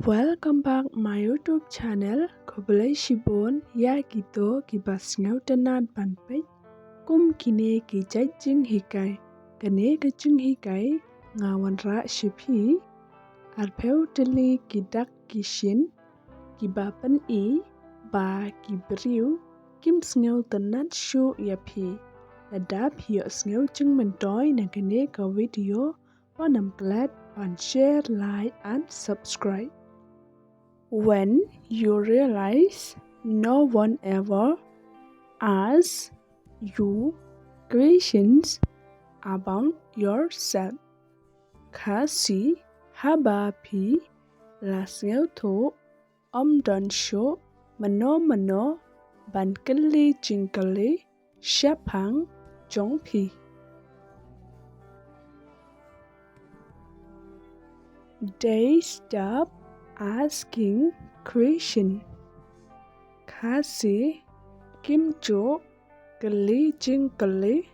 Welcome back my YouTube channel. Kobalay shibon ya kito kibasngaw tanad banpay. Kum kine ki jing hikai. Kane ka jing hikai ngawan ra shipi. Arpeu teli kidak kishin. Kibapan I ba kibriu. Kim sngaw tanad shu yapi. Adap hiyo sngaw jing mentoy na kane ka video. And I'm glad and share, like and subscribe. When you realize no one ever asks you questions about yourself, kasi haba pi lasngel to don show mano ban kali jingkali shapang jong pi. They stop asking question. Kasi kim cho kali jing kali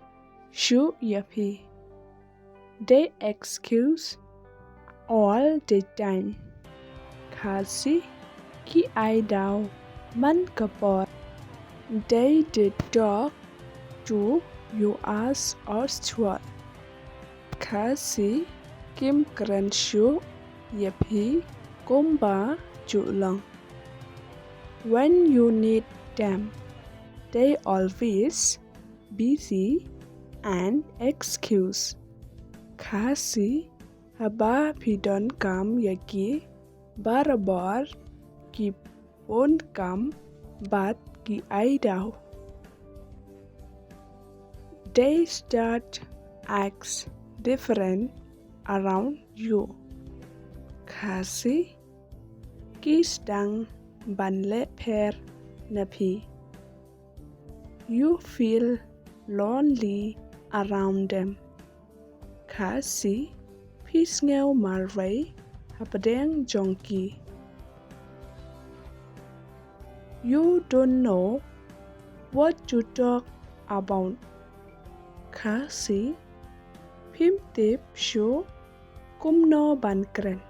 shu yapi. They excuse all the time. Kasi ki ai daw man kapor. They did talk to you as Australia. Kasi kim kran shu yapi komba julang. When you need them, they always busy and excuse. Kasi haba pidon kam yaki barabar ki pon kam bat ki aidaw. They start acts different around you. Kasi kis dang banle per napi. You feel lonely around them. Kasi pisngel marway hapadeng jongki. You don't know what to talk about. Kasi pimtip shu kumno bankren.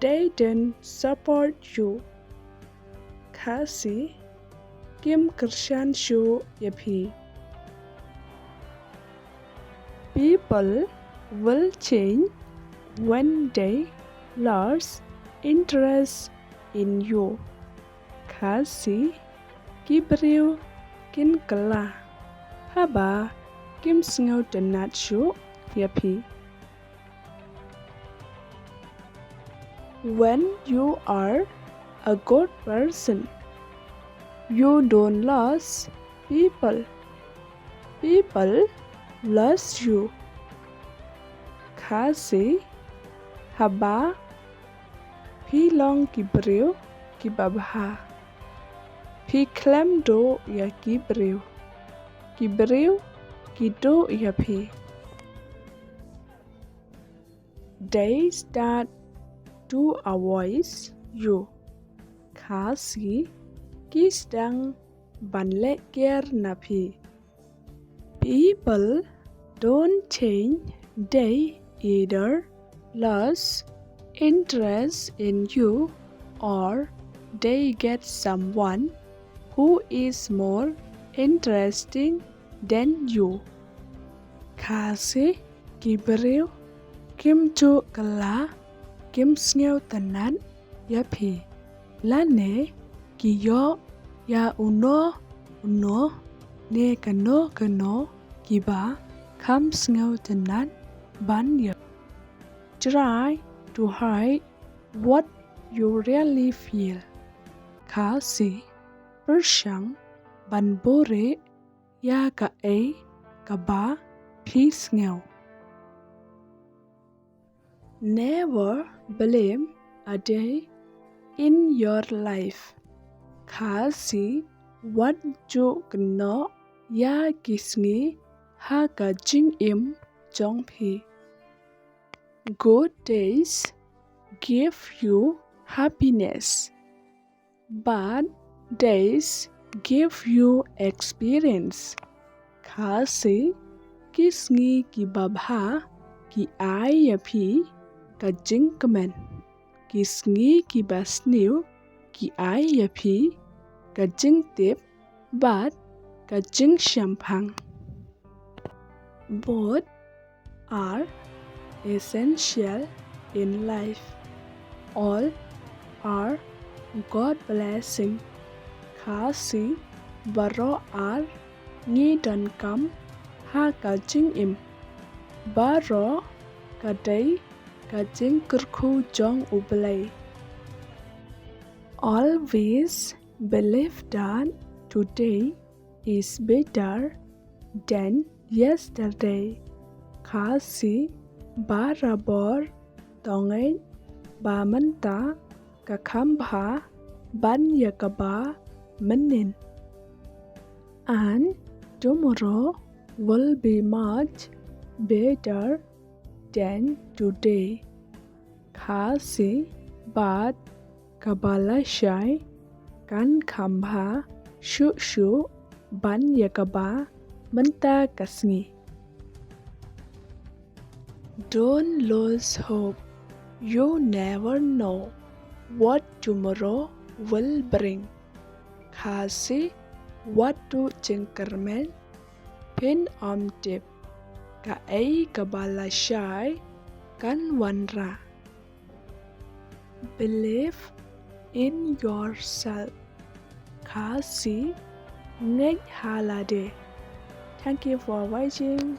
They don't support you. Kasi kim kershan shu yapi. People will change when they lose interest in you. Kasi kibriu kin kala. Haba kim sngaw tanat shu yapi. When you are a good person, you don't lose people. People lose you. Kasi haba pilong kibriu kibabha. Pi klem do ya kibriu. Kibriu kido yapi. They start to avoid you. Kasi kis dang banle ker napi. People don't change, they either lose interest in you or they get someone who is more interesting than you. Kasi kibriu kim chu kala kim sngaw tanan yapi. Lane kiyo ya uno ne kano kiba kam sngaw tanan ban yap. Try to hide what you really feel. Kasi persyang ban bore ya ka ba pi sngaw. Never blame a day in your life. Kasi what you kno ya kisngi ha ka jing im jong pi. Good days give you happiness. Bad days give you experience. Kasi kisngi ki babha ki ai yapi ka jing kemen, ki sngi ki basniu, ki ai yapi, ka jing tip, bat, ka jing shampang. Both are essential in life. All are God blessing. Khasi baro ar ngi dan kam ha ka jing im. Baro ka day ka jing kurku jong ublay. Always believe that today is better than yesterday. Khasi barabor tongai ba manta ka khambha ban yakaba menin. And tomorrow will be much better than today. Khasi bat kabalashai kan khambha shu shu ban yakaba menta kasngi. Don't lose hope. You never know what tomorrow will bring. Khasi watu jengkermen pin tip ka ai kabalashai kan wanra. Believe in yourself. Khasi ngek halade. Thank you for watching.